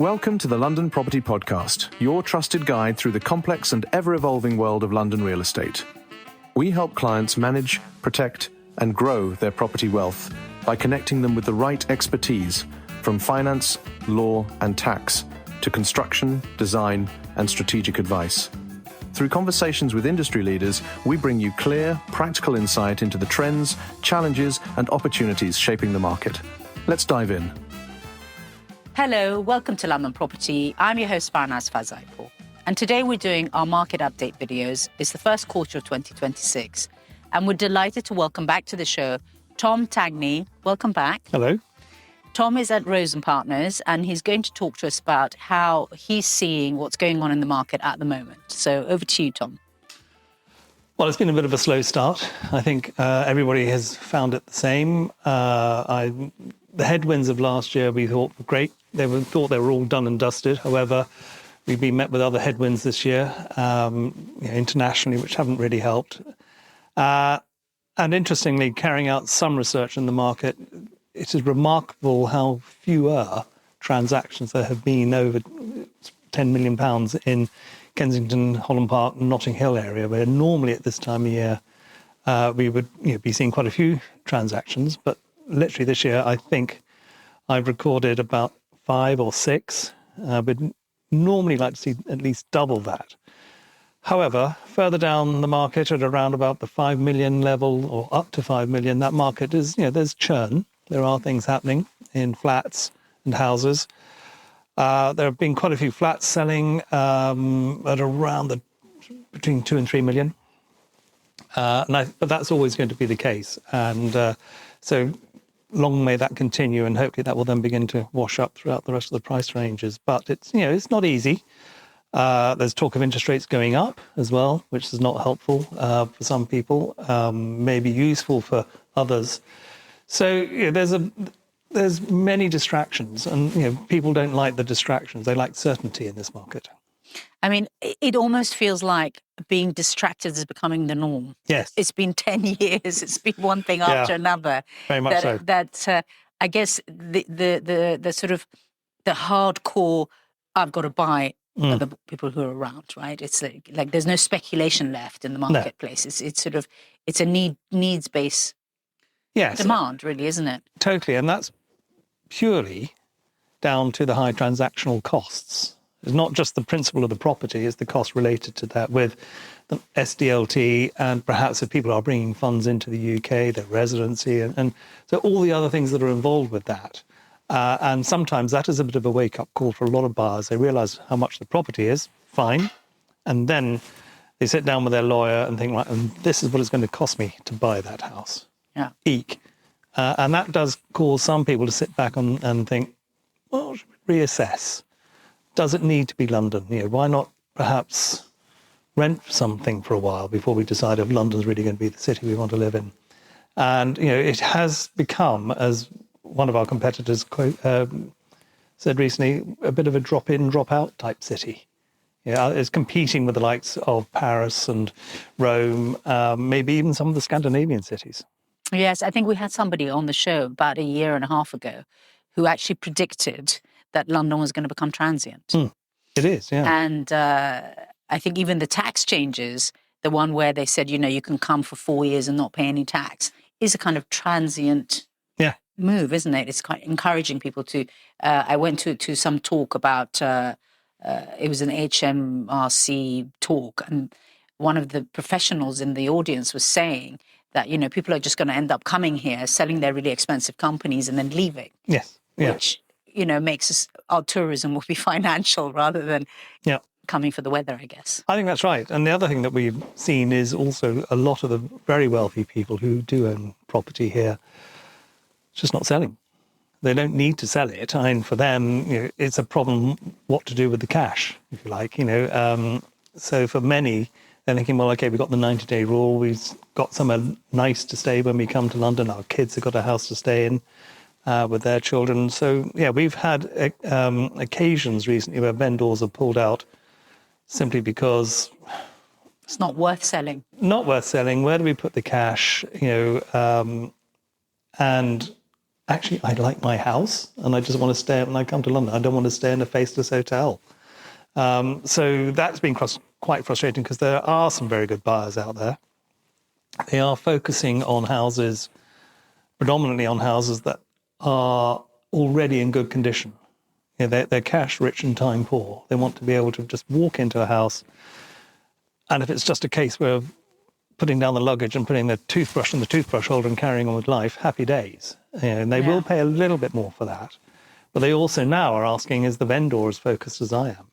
Welcome to the London Property Podcast, your trusted guide through the complex and ever-evolving world of London real estate. We help clients manage, protect, and grow their property wealth by connecting them with the right expertise from finance, law, and tax to construction, design, and strategic advice. Through conversations with industry leaders, we bring you clear, practical insight into the trends, challenges, and opportunities shaping the market. Let's dive in. Hello, welcome to London Property. I'm your host, Farnaz Fazaipour. And today we're doing our market update videos. It's the first quarter of 2026. And we're delighted to welcome back to the show Tom Tangney. Welcome back. Hello. Tom is at Rosen Partners, and he's going to talk to us about how he's seeing what's going on in the market at the moment. So over to you, Tom. Well, it's been a bit of a slow start. I think everybody has found it the same. The headwinds of last year we thought were great. Thought they were all done and dusted. However, we've been met with other headwinds this year, internationally, which haven't really helped. And interestingly, carrying out some research in the market, it is remarkable how fewer transactions there have been over £10 million in Kensington, Holland Park, and Notting Hill area, where normally at this time of year we would be seeing quite a few transactions. But literally this year, I think I've recorded about 5 or 6. We'd normally like to see at least double that. However, further down the market at around about the 5 million level or up to 5 million, that market is, there's churn. There are things happening in flats and houses. There have been quite a few flats selling at around between 2 and 3 million. But that's always going to be the case. And so long may that continue, and hopefully that will then begin to wash up throughout the rest of the price ranges. But it's not easy. There's talk of interest rates going up as well, which is not helpful for some people, may be useful for others. So there's many distractions, and people don't like the distractions. They like certainty in this market. I mean, it almost feels like being distracted is becoming the norm. Yes. It's been 10 years. It's been one thing after another. Very much so. That I guess the sort of the hardcore, I've got to buy are the people who are around, right? It's like there's no speculation left in the marketplace. No. It's a needs-based demand, really, isn't it? Totally. And that's purely down to the high transactional costs. It's not just the principle of the property, it's the cost related to that with the SDLT, and perhaps if people are bringing funds into the UK, their residency, and so all the other things that are involved with that. And sometimes that is a bit of a wake-up call for a lot of buyers. They realise how much the property is, fine, and then they sit down with their lawyer and think, right, and this is what it's going to cost me to buy that house. Yeah. Eek. And that does cause some people to sit back and think, well, reassess. Does it need to be London? Why not perhaps rent something for a while before we decide if London's really going to be the city we want to live in? And, it has become, as one of our competitors said recently, a bit of a drop-in, drop-out type city. It's competing with the likes of Paris and Rome, maybe even some of the Scandinavian cities. Yes, I think we had somebody on the show about a year and a half ago who actually predicted that London was going to become transient. It is, yeah. And I think even the tax changes, the one where they said, you can come for 4 years and not pay any tax, is a kind of transient move, isn't it? It's quite encouraging people to... I went to some talk about... it was an HMRC talk, and one of the professionals in the audience was saying that, people are just going to end up coming here, selling their really expensive companies and then leaving. Yes, yeah. Which... makes our tourism will be financial rather than coming for the weather, I guess. I think that's right. And the other thing that we've seen is also a lot of the very wealthy people who do own property here just not selling. They don't need to sell it. I mean, for them, it's a problem what to do with the cash, if you like. So for many, they're thinking, well, okay, we've got the 90-day rule. We've got somewhere nice to stay when we come to London. Our kids have got a house to stay in. With their children. So, we've had occasions recently where vendors have pulled out simply because... It's not worth selling. Not worth selling. Where do we put the cash? And actually, I like my house and I just want to stay when I come to London. I don't want to stay in a faceless hotel. So that's been quite frustrating because there are some very good buyers out there. They are focusing on houses, predominantly on houses that are already in good condition. You know, they're cash rich and time poor. They want to be able to just walk into a house, and if it's just a case where putting down the luggage and putting the toothbrush in the toothbrush holder and carrying on with life, happy days. You know, and they will pay a little bit more for that. But they also now are asking, is the vendor as focused as I am?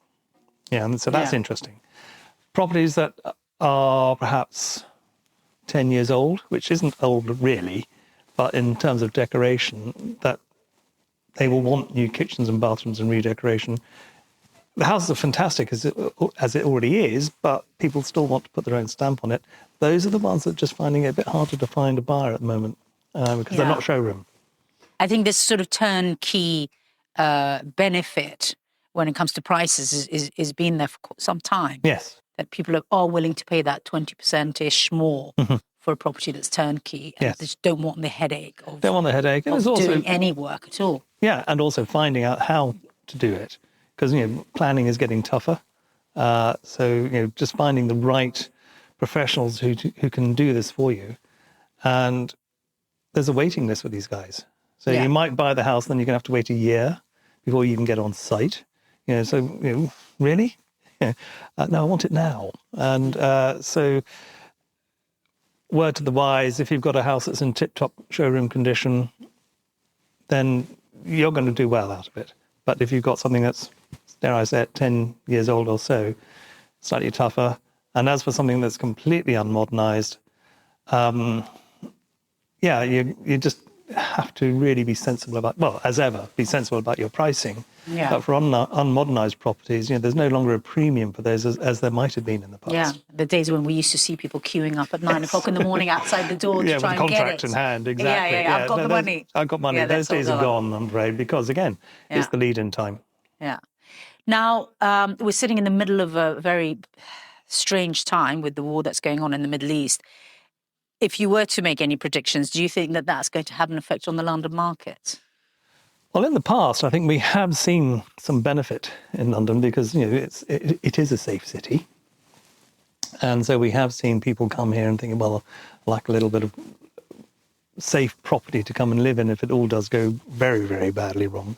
Yeah, and so that's interesting. Properties that are perhaps 10 years old, which isn't old really, but in terms of decoration, that they will want new kitchens and bathrooms and redecoration. The houses are fantastic as it already is, but people still want to put their own stamp on it. Those are the ones that are just finding it a bit harder to find a buyer at the moment because they're not showroom. I think this sort of turnkey benefit when it comes to prices is been there for some time. Yes. That people are willing to pay that 20%-ish more for a property that's turnkey. And they just don't want the headache of, doing any work at all. Yeah, and also finding out how to do it. Because, you know, planning is getting tougher. So, you know, just finding the right professionals who can do this for you. And there's a waiting list with these guys. So you might buy the house, then you're going to have to wait a year before you even get on site. You know, so, you know, really? Yeah. No, I want it now. And so word to the wise, if you've got a house that's in tip-top showroom condition, then you're going to do well out of it. But if you've got something that's, dare I say it, 10 years old or so, slightly tougher. And as for something that's completely unmodernized, you just have to really be sensible about, well, as ever, be sensible about your pricing. Yeah. But for unmodernized properties, you know, there's no longer a premium for those as there might have been in the past. Yeah, the days when we used to see people queuing up at 9 o'clock in the morning outside the door to try and get it. with the contract in hand, exactly. Yeah, I've got the money. I've got money. Those days are gone, I'm afraid, because, again, it's the lead-in time. Yeah. Now, we're sitting in the middle of a very strange time with the war that's going on in the Middle East. If you were to make any predictions, do you think that that's going to have an effect on the London market? Well, in the past, I think we have seen some benefit in London because, you know, it is a safe city. And so we have seen people come here and thinking, well, I like a little bit of safe property to come and live in if it all does go very, very badly wrong.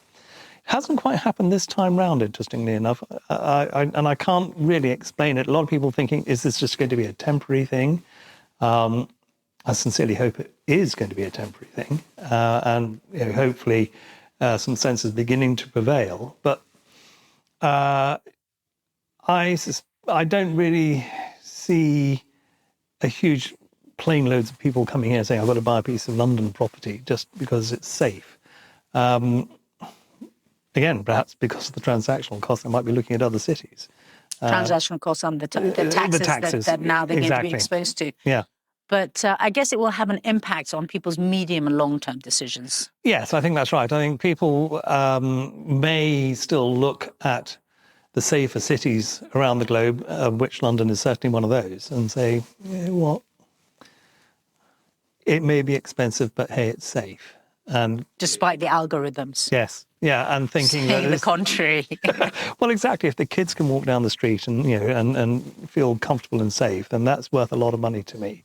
It hasn't quite happened this time round, interestingly enough. And I can't really explain it. A lot of people thinking, is this just going to be a temporary thing? I sincerely hope it is going to be a temporary thing. And you know, hopefully some sense is beginning to prevail. But I don't really see a huge plane loads of people coming here saying, I've got to buy a piece of London property just because it's safe. Again, perhaps because of the transactional costs, I might be looking at other cities. Transactional costs on the taxes that now they're going to be exposed to. Yeah. But I guess it will have an impact on people's medium and long-term decisions. Yes, I think that's right. I think people may still look at the safer cities around the globe, of which London is certainly one of those, and say, you know what, it may be expensive, but hey, it's safe. And despite the algorithms. Yes. Yeah, and thinking that the contrary. Well, exactly. If the kids can walk down the street and, you know, and feel comfortable and safe, then that's worth a lot of money to me.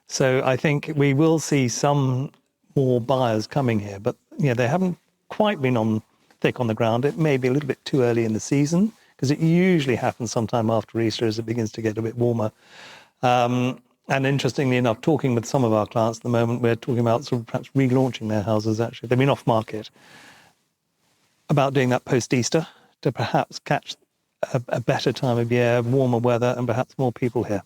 So I think we will see some more buyers coming here, but you know, they haven't quite been thick on the ground. It may be a little bit too early in the season because it usually happens sometime after Easter as it begins to get a bit warmer. And interestingly enough, talking with some of our clients at the moment, we're talking about sort of perhaps relaunching their houses. Actually, they've been off market, about doing that post-Easter to perhaps catch a better time of year, warmer weather, and perhaps more people here.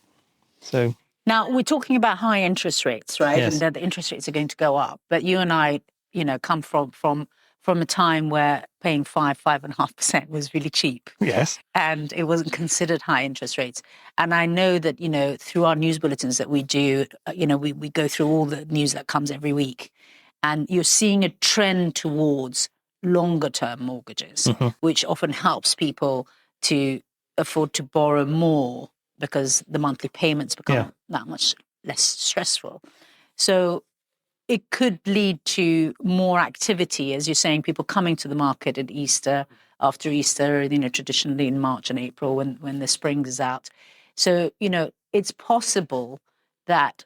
So. Now, we're talking about high interest rates, right? Yes. And that the interest rates are going to go up. But you and I, you know, come from a time where paying 5.5% was really cheap. Yes. And it wasn't considered high interest rates. And I know that, you know, through our news bulletins that we do, you know, we go through all the news that comes every week. And you're seeing a trend towards longer term mortgages, which often helps people to afford to borrow more because the monthly payments become that much less stressful. So it could lead to more activity, as you're saying, people coming to the market at Easter, after Easter, traditionally in March and April when the spring is out. So, it's possible that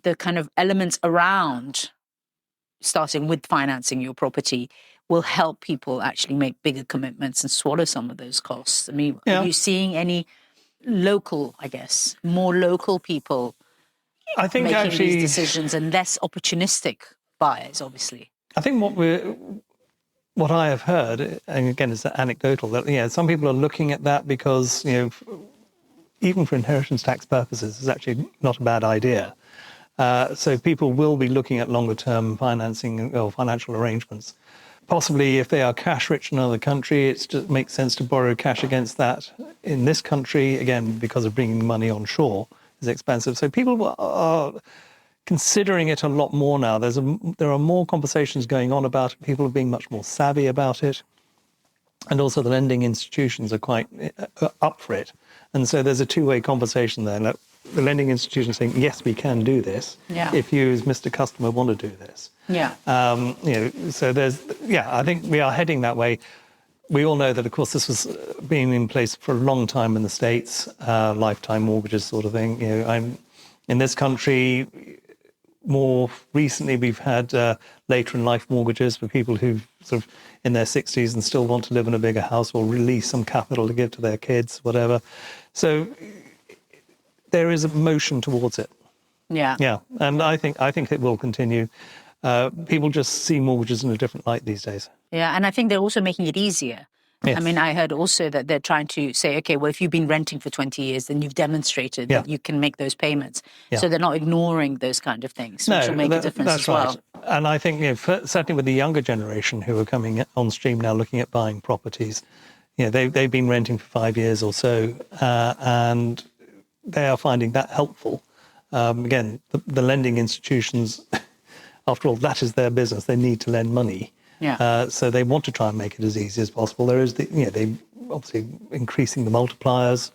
the kind of elements around starting with financing your property will help people actually make bigger commitments and swallow some of those costs. I mean, Are you seeing any local, more local people I think making actually these decisions and less opportunistic buyers, obviously? I think what I have heard, and again, it's anecdotal, that some people are looking at that because even for inheritance tax purposes, it's actually not a bad idea. So people will be looking at longer-term financing or financial arrangements. Possibly, if they are cash-rich in another country, it just makes sense to borrow cash against that. In this country, again, because of bringing money on shore, is expensive. So people are considering it a lot more now. There are more conversations going on about it. People are being much more savvy about it. And also the lending institutions are quite up for it. And so there's a two-way conversation there. Like, the lending institution saying, yes, we can do this, if you as Mr. Customer want to do this. Yeah. So I think we are heading that way. We all know that, of course, this was being in place for a long time in the States, lifetime mortgages sort of thing. In this country, more recently, we've had later in life mortgages for people who sort of in their 60s and still want to live in a bigger house or release some capital to give to their kids, whatever. So there is a motion towards it. Yeah. Yeah, and I think it will continue. People just see mortgages in a different light these days. Yeah, and I think they're also making it easier. Yes. I mean, I heard also that they're trying to say, okay, well, if you've been renting for 20 years, then you've demonstrated that you can make those payments. Yeah. So they're not ignoring those kind of things, which will make a difference as well. Right. And I think, certainly with the younger generation who are coming on stream now looking at buying properties, they've been renting for 5 years or so, and they are finding that helpful. Again, the lending institutions, after all, that is their business. They need to lend money. Yeah. So they want to try and make it as easy as possible. There is they obviously increasing the multipliers.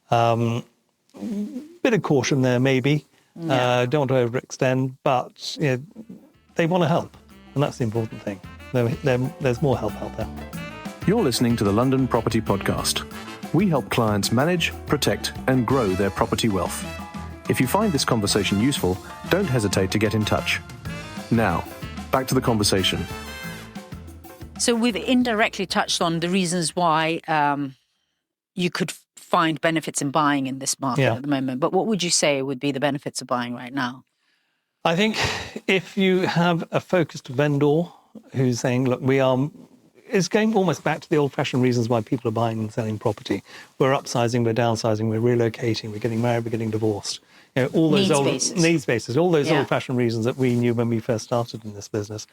Bit of caution there, maybe. Yeah. Don't want to overextend, but they want to help, and that's the important thing. There's more help out there. You're listening to the London Property Podcast. We help clients manage, protect, and grow their property wealth. If you find this conversation useful, don't hesitate to get in touch. Now, back to the conversation. So we've indirectly touched on the reasons why you could find benefits in buying in this market at the moment. But what would you say would be the benefits of buying right now? I think if you have a focused vendor who's saying, look, it's going almost back to the old-fashioned reasons why people are buying and selling property. We're upsizing, we're downsizing, we're relocating, we're getting married, we're getting divorced. All those needs bases, all those old-fashioned reasons that we knew when we first started in this business.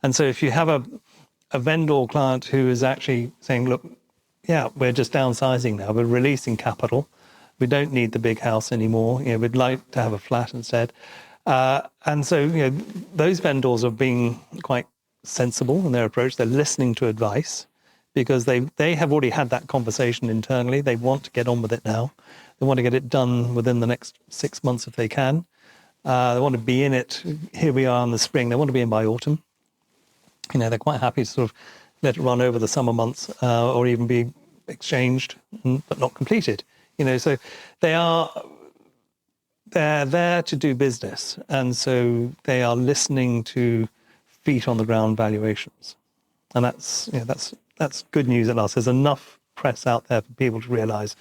And so if you have a vendor client who is actually saying, look, we're just downsizing now, we're releasing capital, we don't need the big house anymore, we'd like to have a flat instead. And so, those vendors are being quite sensible in their approach. They're listening to advice because they have already had that conversation internally. They want to get on with it now. They want to get it done within the next 6 months if they can. They want to be in it. Here we are in the spring. They want to be in by autumn. They're quite happy to sort of let it run over the summer months or even be exchanged but not completed. So they're there to do business, and so they are listening to feet on the ground valuations, and that's good news at last. There's enough press out there for people to realise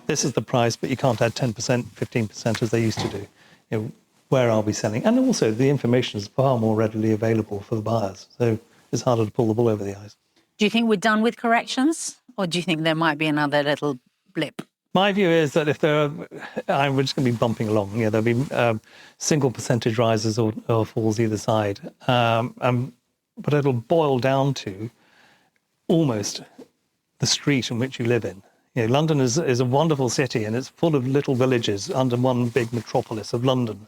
this is the price, but you can't add 10%, 15% as they used to do. Where are we selling? And also the information is far more readily available for the buyers, so it's harder to pull the wool over the eyes. Do you think we're done with corrections, or do you think there might be another little blip? My view is that if we're just going to be bumping along. There'll be single percentage rises or falls either side. But it'll boil down to almost the street in which you live in. London is a wonderful city, and it's full of little villages under one big metropolis of London.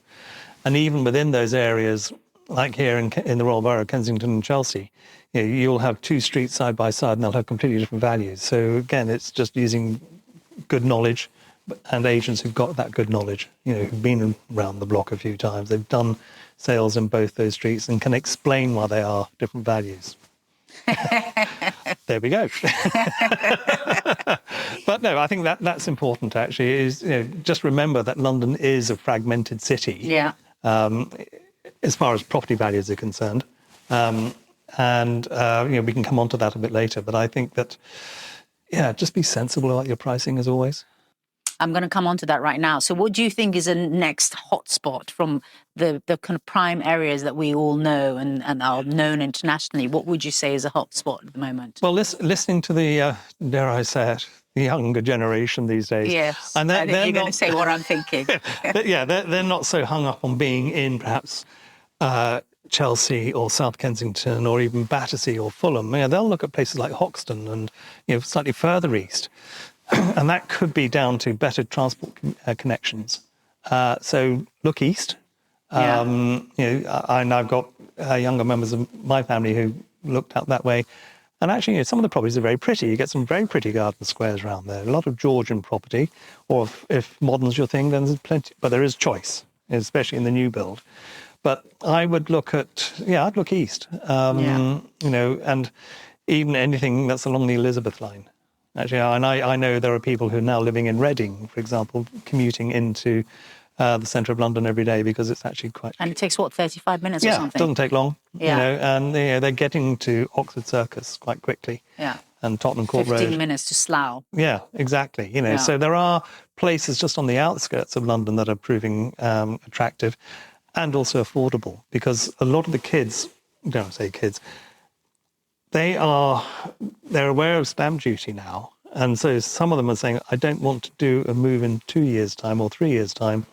And even within those areas, like here in the Royal Borough of Kensington and Chelsea, you'll have two streets side by side, and they'll have completely different values. So again, it's just using good knowledge, and agents who've got that good knowledge, who've been around the block a few times. They've done sales in both those streets and can explain why they are different values. There we go. But no, I think that's important, actually, is just remember that London is a fragmented city. Yeah. As far as property values are concerned. We can come on to that a bit later. But I think that, just be sensible about your pricing as always. I'm going to come on to that right now. So what do you think is a next hotspot from the kind of prime areas that we all know and are known internationally? What would you say is a hotspot at the moment? Well, listening to the, dare I say it, the younger generation these days. Yes, and I think you're going to say what I'm thinking. They're not so hung up on being in perhaps Chelsea or South Kensington or even Battersea or Fulham. They'll look at places like Hoxton and slightly further east. And that could be down to better transport connections. So look east. And I've got younger members of my family who looked out that way. And actually, some of the properties are very pretty. You get some very pretty garden squares around there. A lot of Georgian property, or if modern's your thing, then there's plenty. But there is choice, especially in the new build. But I would look at, I'd look east. And even anything that's along the Elizabeth line. Actually, and I know there are people who are now living in Reading, for example, commuting into the centre of London every day because it's actually quite... And it takes, 35 minutes or something? Yeah, it doesn't take long. Yeah. And they're getting to Oxford Circus quite quickly. Yeah. And Tottenham Court Road. 15 minutes to Slough. Yeah, exactly. So there are places just on the outskirts of London that are proving attractive and also affordable because a lot of the kids, don't say kids, they're aware of stamp duty now. And so some of them are saying, I don't want to do a move in 2 years' time or 3 years' time.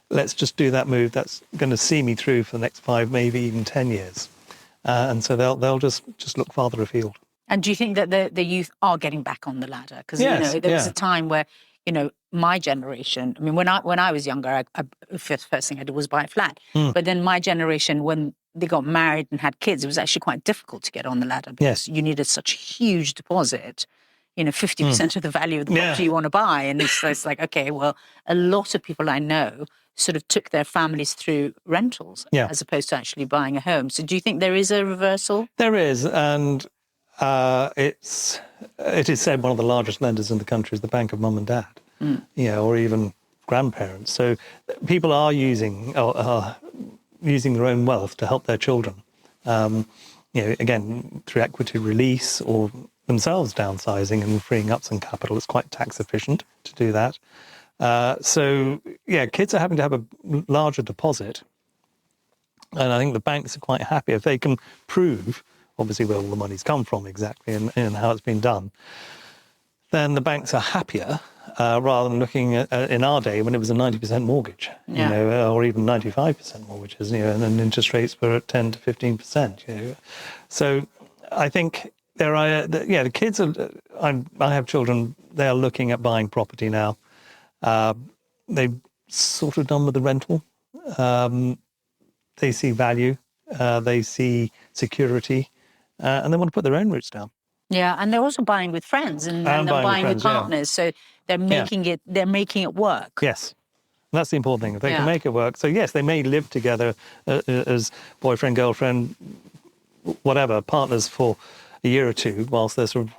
Let's just do that move that's going to see me through for the next 5, maybe even 10 years. And so they'll just look farther afield. And do you think that the youth are getting back on the ladder? Because, there was a time where, my generation, I mean, when I was younger, the first thing I did was buy a flat. But then my generation, when they got married and had kids, it was actually quite difficult to get on the ladder because you needed such a huge deposit, 50% of the value of the property you want to buy. And it's like, okay, well, a lot of people I know sort of took their families through rentals as opposed to actually buying a home. So do you think there is a reversal? There is. And it is said one of the largest lenders in the country is the Bank of Mum and Dad, or even grandparents. So people are using their own wealth to help their children, again, through equity release or themselves downsizing and freeing up some capital. It's quite tax efficient to do that. Kids are having to have a larger deposit. And I think the banks are quite happy if they can prove, obviously, where all the money's come from exactly and how it's been done. Then the banks are happier rather than looking at, in our day when it was a 90% mortgage, or even 95% mortgages, and then interest rates were at 10 to 15%. So I think there are, the kids are. I have children. They are looking at buying property now. They've sort of done with the rental. They see value. They see security, and they want to put their own roots down. Yeah, and they're also buying with friends and they're buying with partners. So they're making it. They're making it work. Yes, that's the important thing. If they can make it work. So yes, they may live together as boyfriend, girlfriend, whatever, partners for a year or two, whilst they're sort of,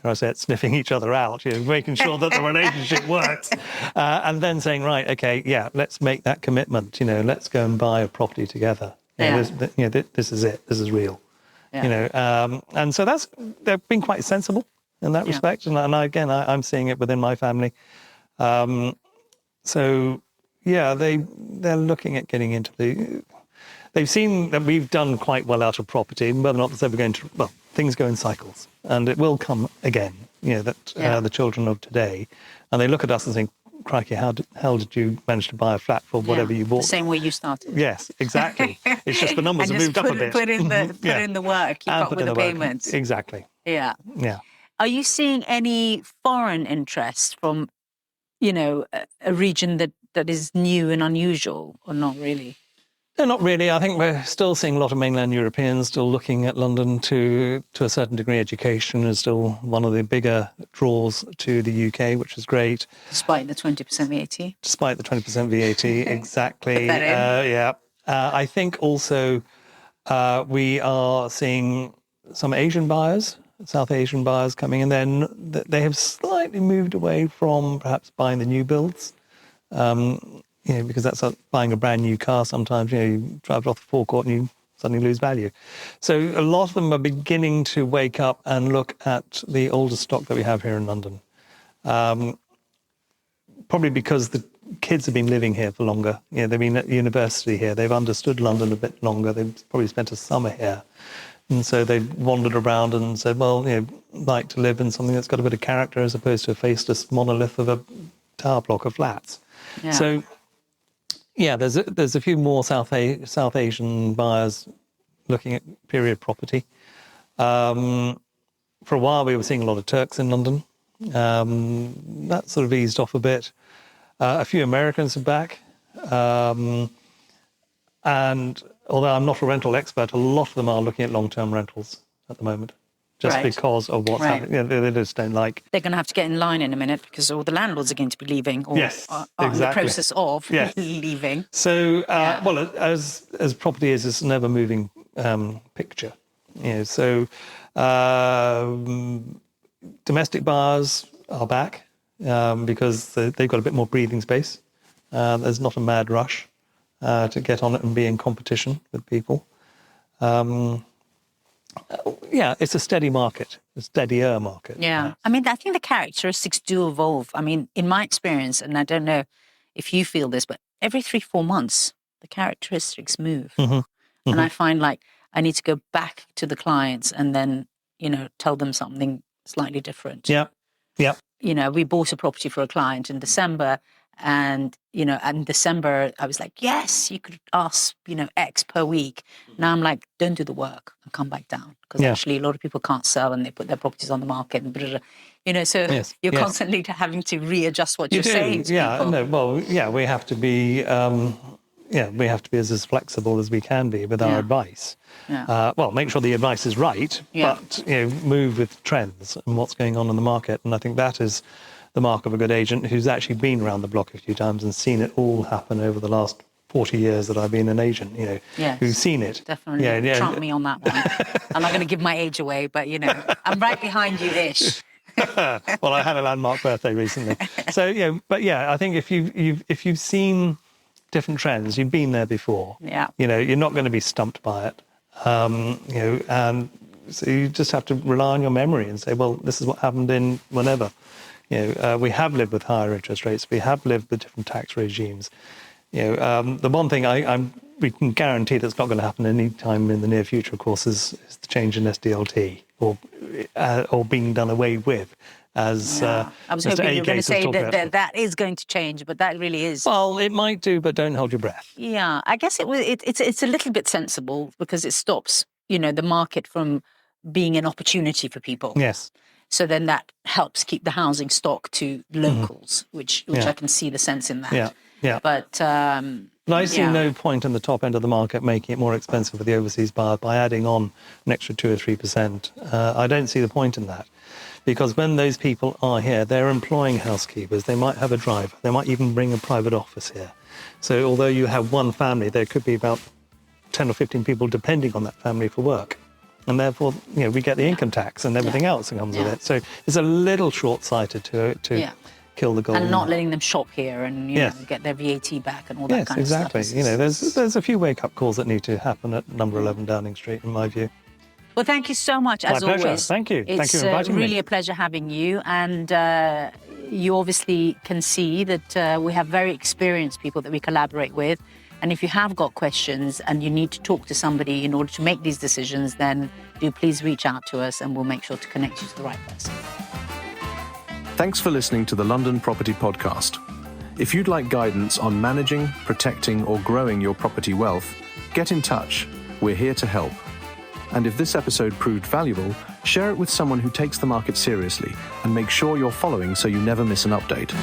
dare I say it, sniffing each other out, making sure that the relationship works, and then saying, right, okay, let's make that commitment. Let's go and buy a property together. This is it. This is real. And so they've been quite sensible in that respect. And I'm seeing it within my family. They're looking at getting into they've seen that we've done quite well out of property, whether or not it's ever going to, things go in cycles and it will come again, the children of today, and they look at us and think, crikey, how the hell did you manage to buy a flat for whatever you bought? The same way you started. Yes, exactly. It's just the numbers have moved up a bit. Put in the work, keep up with the payments. Exactly. Yeah. Yeah. Are you seeing any foreign interest from, a region that is new and unusual, or not really? No, not really. I think we're still seeing a lot of mainland Europeans still looking at London to a certain degree. Education is still one of the bigger draws to the UK, which is great. Despite the 20% VAT? Despite the 20% VAT, exactly. Put that in. Yeah. I think also we are seeing some Asian buyers, South Asian buyers coming in. Then they have slightly moved away from perhaps buying the new builds. Because that's like buying a brand new car. Sometimes, you drive it off the forecourt and you suddenly lose value. So a lot of them are beginning to wake up and look at the older stock that we have here in London. Probably because the kids have been living here for longer. They've been at university here. They've understood London a bit longer. They've probably spent a summer here. And so they've wandered around and said, well, like to live in something that's got a bit of character as opposed to a faceless monolith of a tower block of flats. Yeah. So, there's a few more South Asian buyers looking at period property. For a while, we were seeing a lot of Turks in London. That sort of eased off a bit. A few Americans are back. And although I'm not a rental expert, a lot of them are looking at long-term rentals at the moment. Just because of what's happening. They just don't like... They're going to have to get in line in a minute because all the landlords are going to be leaving or are in the process of leaving. So, as property is, it's a never-moving picture. So domestic buyers are back because they've got a bit more breathing space. There's not a mad rush to get on it and be in competition with people. It's a steady market, a steadier market. Yeah. I mean, I think the characteristics do evolve. I mean, in my experience, and I don't know if you feel this, but every 3-4 months, the characteristics move. Mm-hmm. And I find like I need to go back to the clients and then, tell them something slightly different. Yeah. We bought a property for a client in December. And, in December, I was like, yes, you could ask, X per week. Now I'm like, don't do the work and come back down. Because actually a lot of people can't sell and they put their properties on the market. And you're constantly having to readjust what you're saying to people. We have to be, as flexible as we can be with our advice. Yeah. Make sure the advice is right, but, move with trends and what's going on in the market. And I think that is the mark of a good agent who's actually been around the block a few times and seen it all happen over the last 40 years that I've been an agent, who's seen it. Definitely. Trump me on that one. I'm not going to give my age away, but, I'm right behind you-ish. Well, I had a landmark birthday recently. So, I think if you've seen different trends, you've been there before. Yeah. You're not going to be stumped by it. And so you just have to rely on your memory and say, well, this is what happened in whenever. We have lived with higher interest rates. We have lived with different tax regimes. The one thing we can guarantee that's not going to happen any time in the near future, of course, is the change in SDLT or being done away with. I was hoping you were going to say that is going to change, but that really is. Well, it might do, but don't hold your breath. Yeah, I guess it's a little bit sensible because it stops, the market from being an opportunity for people. Yes. So then that helps keep the housing stock to locals, which I can see the sense in that. Yeah. But I see no point in the top end of the market making it more expensive for the overseas buyer by adding on an extra 2 or 3%. I don't see the point in that. Because when those people are here, they're employing housekeepers. They might have a driver. They might even bring a private office here. So although you have one family, there could be about 10 or 15 people depending on that family for work. And therefore, we get the income tax and everything else that comes with it. So it's a little short-sighted to kill the goal. And not letting them shop here and get their VAT back and all that kind of stuff. Yes, exactly. There's a few wake-up calls that need to happen at number 11 Downing Street, in my view. Well, thank you so much, as always. Always. Thank you. Thank you for It's inviting me. really a pleasure having you. And you obviously can see that we have very experienced people that we collaborate with. And if you have got questions and you need to talk to somebody in order to make these decisions, then do please reach out to us and we'll make sure to connect you to the right person. Thanks for listening to the London Property Podcast. If you'd like guidance on managing, protecting, or growing your property wealth, get in touch. We're here to help. And if this episode proved valuable, share it with someone who takes the market seriously and make sure you're following so you never miss an update.